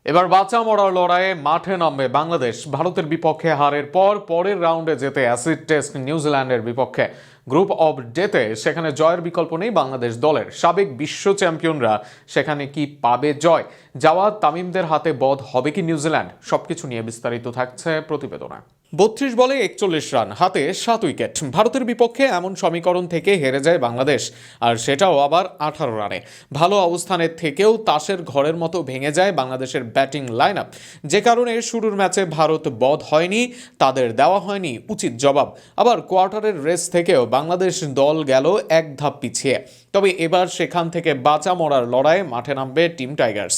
এবার বাঁচা মরার লড়াইয়ে মাঠে নামবে বাংলাদেশ। ভারতের বিপক্ষে হারের পর পরের রাউন্ডে যেতে অ্যাসিড টেস্ট নিউজিল্যান্ডের বিপক্ষে। গ্রুপ অফ ডেতে সেখানে জয়ের বিকল্প নেই বাংলাদেশ দলের। সাবেক বিশ্ব চ্যাম্পিয়নরা সেখানে কি পাবে জয়? জাওয়াদ তামিমদের হাতে বধ হবে কি নিউজিল্যান্ড? সবকিছু নিয়ে বিস্তারিত থাকছে প্রতিবেদনে। 32 বলে 41 রান, হাতে 7 উইকেট। ভারতের বিপক্ষে এমন সমীকরণ থেকে হেরে যায় বাংলাদেশ, আর সেটাও আবার 18 রানে। ভালো অবস্থানের থেকেও তাসের ঘরের মতো ভেঙে যায় বাংলাদেশের ব্যাটিং লাইন আপ, যে কারণে শুরুর ম্যাচে ভারত বধ হয়নি, তাদের দেওয়া হয়নি উচিত জবাব। আবার কোয়ার্টারের রেস থেকেও বাংলাদেশ দল গেল এক ধাপ পিছিয়ে। তবে এবার সেখান থেকে বাঁচা মরার লড়াইয়ে মাঠে নামবে টিম টাইগার্স।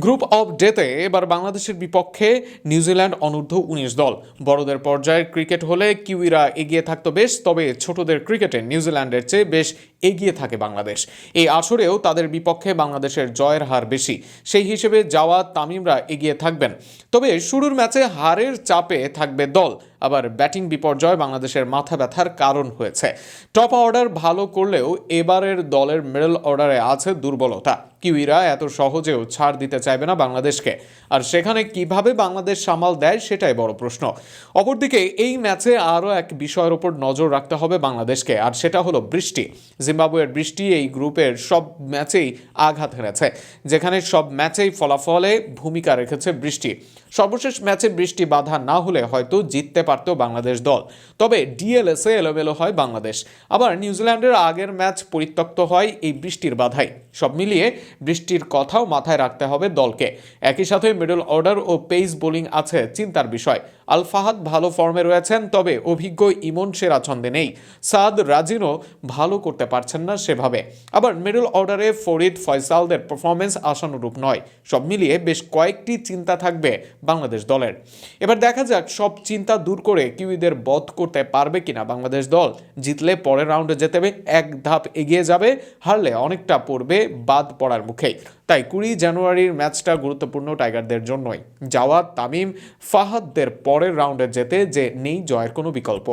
গ্রুপ অফ ডেতে এবার বাংলাদেশের বিপক্ষে নিউজিল্যান্ড অনূর্ধ্ব 19 দল। বড়দের পর্যায়ের ক্রিকেট হলে কিউইরা এগিয়ে থাকতো বেশ, তবে ছোটদের ক্রিকেটে নিউজিল্যান্ডের চেয়ে বেশ এগিয়ে থাকে বাংলাদেশ। এই আসরেও তাদের বিপক্ষে বাংলাদেশের জয়ের হার বেশি, সেই হিসেবে জাওয়াদ তামিমরা এগিয়ে থাকবেন। তবে শুরুর ম্যাচে হারের চাপে থাকবে দল। আবার ব্যাটিং বিপর্যয় বাংলাদেশের মাথা ব্যথার কারণ হয়েছে। টপ অর্ডার ভালো করলেও এবারের দলের মিডল অর্ডারে আছে দুর্বলতা। কিউইরা এত সহজেও ছাড় দিতে চাইবে না বাংলাদেশকে, আর সেখানে কিভাবে বাংলাদেশ সামাল দেয় সেটাই বড় প্রশ্ন। অপরদিকে এই ম্যাচে আরও এক বিষয়ের উপর নজর রাখতে হবে বাংলাদেশকে, আর সেটা হলো বৃষ্টি। জিম্বাবুয়ের বৃষ্টি এই গ্রুপের সব ম্যাচেই আঘাত হেনেছে, যেখানে সব ম্যাচেই ফলাফলে ভূমিকা রেখেছে বৃষ্টি। সর্বশেষ ম্যাচে বৃষ্টি বাধা না হলে হয়তো জিততে পারত বাংলাদেশ দল, তবে ডিএলএসে এলোমেলো হয় বাংলাদেশ। আবার নিউজিল্যান্ডের আগের ম্যাচ পরিত্যক্ত হয় এই বৃষ্টির বাধায়। সব মিলিয়ে বৃষ্টির কথাও মাথায় রাখতে হবে দলকে। একই সাথে মিডল অর্ডার ও পেস বোলিং আছে চিন্তার বিষয়। আল ফাহাদ ভালো ফর্মে রয়েছেন, তবে অভিজ্ঞ ইমন সেরা ছন্দে নেই। সাদ রাজিনও ভালো করতে পারছেন না সেভাবে। আবার মিডল অর্ডারে ফরিদ ফয়সালদের পারফরমেন্স আশানুরূপ নয়। সব মিলিয়ে বেশ কয়েকটি চিন্তা থাকবে বাংলাদেশ দলের। এবার দেখা যাক সব চিন্তা দূর করে কিউইদের বধ করতে পারবে কিনা বাংলাদেশ দল। জিতলে পরের রাউন্ডে যেতে এক ধাপ এগিয়ে যাবে, হারলে অনেকটা পড়বে বাদ পড়ার মুখেই। তাই 20 জানুয়ারির ম্যাচটা গুরুত্বপূর্ণ টাইগারদের জন্যই। জাওয়াদ তামিম ফাহাদদের পরের রাউন্ডে যেতে যে নেই জয়ের কোনো বিকল্প।